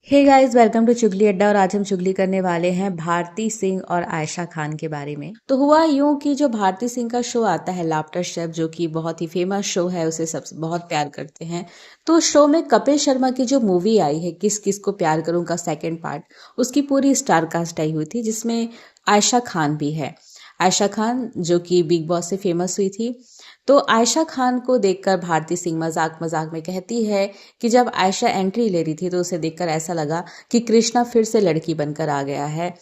Hey guys, welcome to चुगली अड्डा। और आज हम चुगली करने वाले हैं भारती सिंह और आयशा खान के बारे में। तो हुआ यूं कि जो भारती सिंह का शो आता है लाफ्टर शेफ, जो कि बहुत ही फेमस शो है, उसे सब बहुत प्यार करते हैं। तो शो में कपिल शर्मा की जो मूवी आई है किस किस को प्यार करूं का सेकंड पार्ट, उसकी पूरी स्टार कास्ट आई हुई थी, जिसमें आयशा खान भी है। आयशा खान जो कि बिग बॉस से फेमस हुई थी। तो आयशा खान को देखकर भारती सिंह मजाक मजाक में कहती है कि जब आयशा एंट्री ले रही थी तो उसे देखकर ऐसा लगा कि कृष्णा फिर से लड़की बनकर आ गया है।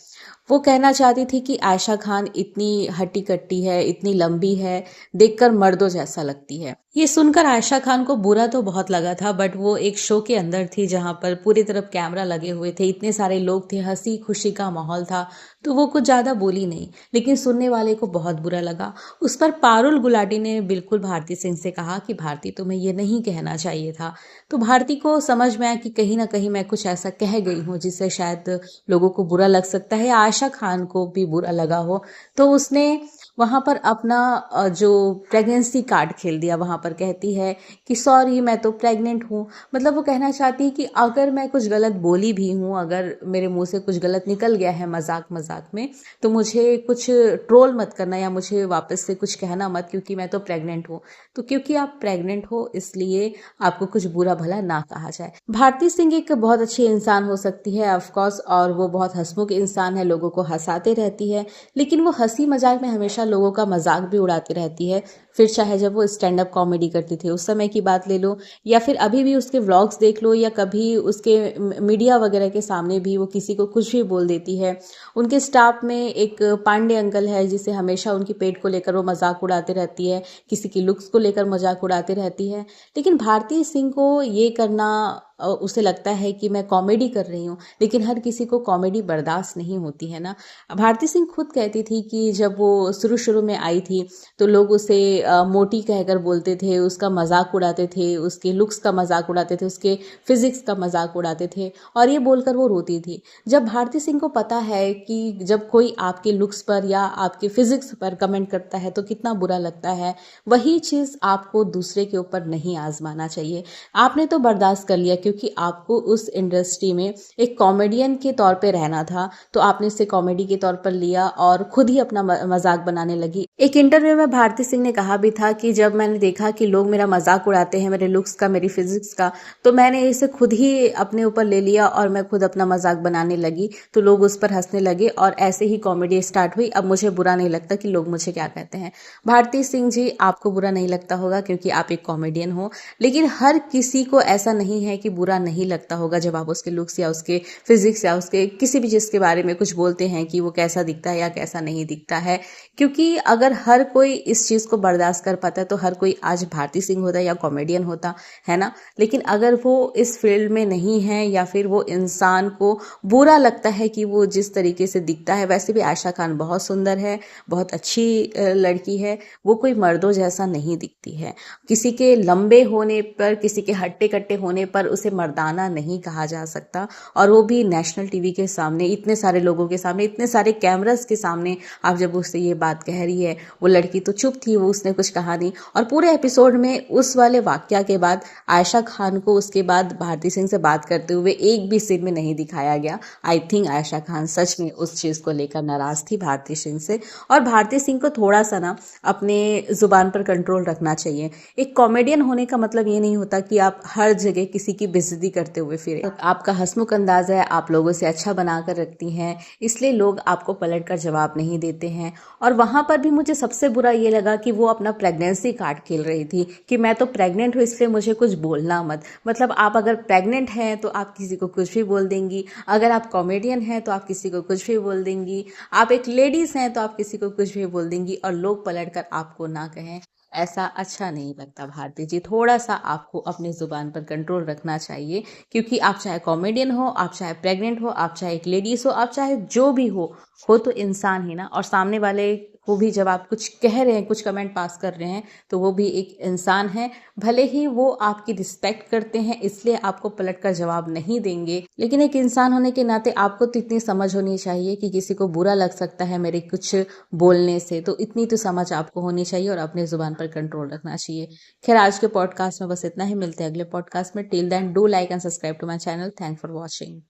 वो कहना चाहती थी कि आयशा खान इतनी हट्टी कट्टी है, इतनी लंबी है, देखकर मर्दों जैसा लगती है। ये सुनकर आयशा खान को बुरा तो बहुत लगा था, बट वो एक शो के अंदर थी जहां पर पूरी तरफ कैमरा लगे हुए थे, इतने सारे लोग थे, हंसी खुशी का माहौल था, तो वो कुछ ज्यादा बोली नहीं। लेकिन सुनने वाले को बहुत बुरा लगा। उस पर पारुल गुलाटी ने बिल्कुल भारती सिंह से कहा कि भारती, तुम्हें ये नहीं कहना चाहिए था। तो भारती को समझ में आया कि कहीं ना कहीं मैं कुछ ऐसा कह गई हूँ जिससे शायद लोगों को बुरा लग सकता है, आयशा खान को भी बुरा लगा हो। तो उसने वहां पर अपना जो प्रेगनेंसी कार्ड खेल दिया। वहां पर कहती है कि सॉरी, मैं तो प्रेग्नेंट हूँ। मतलब वो कहना चाहती है कि अगर मैं कुछ गलत बोली भी हूँ, अगर मेरे मुंह से कुछ गलत निकल गया है मजाक मजाक में, तो मुझे कुछ ट्रोल मत करना या मुझे वापस से कुछ कहना मत, क्योंकि मैं तो प्रेग्नेंट हूँ। तो क्योंकि आप प्रेग्नेंट हो इसलिए आपको कुछ बुरा भला ना कहा जाए। भारती सिंह एक बहुत अच्छी इंसान हो सकती है ऑफ कोर्स, और वो बहुत हंसमुख इंसान है, लोगों को हंसाते रहती है, लेकिन वो हंसी मजाक में हमेशा लोगों का मजाक भी उड़ाती रहती है। फिर चाहे जब वो स्टैंड अप कॉमेडी करती थी उस समय की बात ले लो, या फिर अभी भी उसके व्लॉग्स देख लो, या कभी उसके मीडिया वगैरह के सामने भी वो किसी को कुछ भी बोल देती है। उनके स्टाफ में एक पांडे अंकल है जिसे हमेशा उनकी पेट को लेकर वो मजाक उड़ाते रहती है, किसी की लुक्स को लेकर मजाक उड़ाते रहती है। लेकिन भारती सिंह को ये करना, उसे लगता है कि मैं कॉमेडी कर रही हूँ, लेकिन हर किसी को कॉमेडी बर्दाश्त नहीं होती है ना। भारती सिंह खुद कहती थी कि जब वो शुरू शुरू में आई थी तो लोग उसे मोटी कहकर बोलते थे, उसका मजाक उड़ाते थे, उसके लुक्स का मजाक उड़ाते थे, उसके फिजिक्स का मजाक उड़ाते थे, और ये बोलकर वो रोती थी। जब भारती सिंह को पता है कि जब कोई आपके लुक्स पर या आपके फिजिक्स पर कमेंट करता है तो कितना बुरा लगता है, वही चीज आपको दूसरे के ऊपर नहीं आजमाना चाहिए। आपने तो बर्दाश्त कर लिया क्योंकि आपको उस इंडस्ट्री में एक कॉमेडियन के तौर पे रहना था, तो आपने इसे कॉमेडी के तौर पर लिया और खुद ही अपना मजाक बनाने लगी। एक इंटरव्यू में भारती सिंह ने कहा भी था कि जब मैंने देखा कि लोग मेरा मजाक उड़ाते हैं, मेरे लुक्स का, मेरी फिजिक्स का, तो मैंने इसे खुद ही अपने ऊपर ले लिया और मैं खुद अपना मजाक बनाने लगी, तो लोग उस पर हंसने लगे और ऐसे ही कॉमेडी स्टार्ट हुई। अब मुझे बुरा नहीं लगता कि लोग मुझे क्या कहते हैं। भारती सिंह जी, आपको बुरा नहीं लगता होगा क्योंकि आप एक कॉमेडियन हो, लेकिन हर किसी को ऐसा नहीं है कि बुरा नहीं लगता होगा जब आप उसके लुक्स या उसके फिजिक्स या उसके किसी भी चीज के बारे में कुछ बोलते हैं कि वो कैसा दिखता है या कैसा नहीं दिखता है। क्योंकि अगर हर कोई इस चीज को बर्दाश्त कर पाता है तो हर कोई आज भारती सिंह होता या कॉमेडियन होता, है ना। लेकिन अगर वो इस फील्ड में नहीं है या फिर वो इंसान को बुरा लगता है कि वो जिस तरीके से दिखता है, वैसे भी आयशा खान बहुत सुंदर है, बहुत अच्छी लड़की है, वो कोई मर्दों जैसा नहीं दिखती है। किसी के लंबे होने पर, किसी के हट्टे कट्टे होने पर उसे मर्दाना नहीं कहा जा सकता, और वो भी नेशनल टीवी के सामने, इतने सारे लोगों के सामने, इतने सारे कैमरास के सामने। आप जब उससे ये बात कह रही है, वो लड़की तो चुप थी, वो उसने कुछ कहा नहीं, और पूरे एपिसोड में उस वाले वाकया के बाद आयशा खान को उसके बाद भारती सिंह से बात करते हुए एक भी सीन में नहीं दिखाया गया। आई थिंक आयशा खान सच में उस चीज को लेकर नाराज थी भारती सिंह से। और भारती सिंह को थोड़ा सा ना अपने जुबान पर कंट्रोल रखना चाहिए। एक कॉमेडियन होने का मतलब ये नहीं होता कि आप हर जगह किसी की बेइज्जती करते हुए फिरे। आपका हंसमुख अंदाज है, आप लोगों से अच्छा बनाकर रखती हैं, इसलिए लोग आपको पलट कर जवाब नहीं देते हैं। और वहां पर भी मुझे सबसे बुरा ये लगा कि वो अपना प्रेगनेंसी कार्ड खेल रही थी कि मैं तो प्रेग्नेंट हूँ इसलिए मुझे कुछ बोलना मत। मतलब आप अगर प्रेग्नेंट हैं तो आप किसी को कुछ भी बोल देंगी, अगर आप कॉमेडियन हैं तो आप किसी को कुछ भी बोल देंगी, आप एक लेडीज हैं तो आप किसी को कुछ भी बोल देंगी, और लोग पलट कर आपको ना कहें। ऐसा अच्छा नहीं लगता भारती जी। थोड़ा सा आपको अपनी जुबान पर कंट्रोल रखना चाहिए, क्योंकि आप चाहे कॉमेडियन हो, आप चाहे प्रेग्नेंट हो, आप चाहे एक लेडीज हो, आप चाहे जो भी हो तो इंसान ही ना। और सामने वाले को भी जब आप कुछ कह रहे हैं, कुछ कमेंट पास कर रहे हैं, तो वो भी एक इंसान है। भले ही वो आपकी रिस्पेक्ट करते हैं इसलिए आपको पलट कर जवाब नहीं देंगे, लेकिन एक इंसान होने के नाते आपको तो इतनी समझ होनी चाहिए कि किसी को बुरा लग सकता है मेरे कुछ बोलने से, तो इतनी तो समझ आपको होनी चाहिए और अपने जुबान पर कंट्रोल रखना चाहिए। खैर, आज के पॉडकास्ट में बस इतना ही। मिलते हैं अगले पॉडकास्ट में। Till then, do like and subscribe to my channel. Thank for watching.